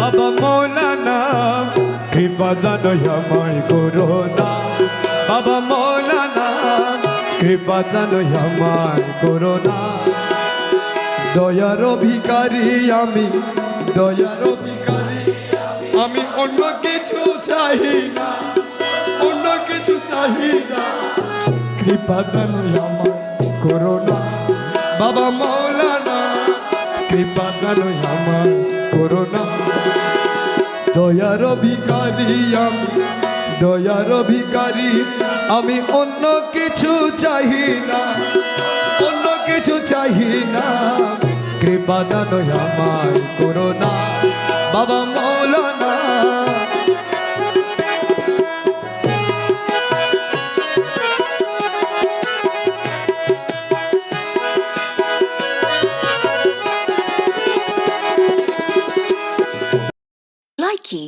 বাবা মৌলানা কৃপা দান আমায় করো না, বাবা মৌলানা কৃপা দান আমায় করো না। দয়ার ভিখারি আমি, দয়ার ভিখারি আমি, অন্য কিছু চাই না, অন্য কিছু চাই না। কৃপা দান আমায় করো না, বাবা মৌলানা কৃপা দান আমায় করো না। দয়ার ভিখারি আমি, দয়ার ভিখারি আমি, অন্য কিছু চাই না, অন্য কিছু চাই না। কৃপা দান আমায় করো না, বাবা মৌলানা। Likey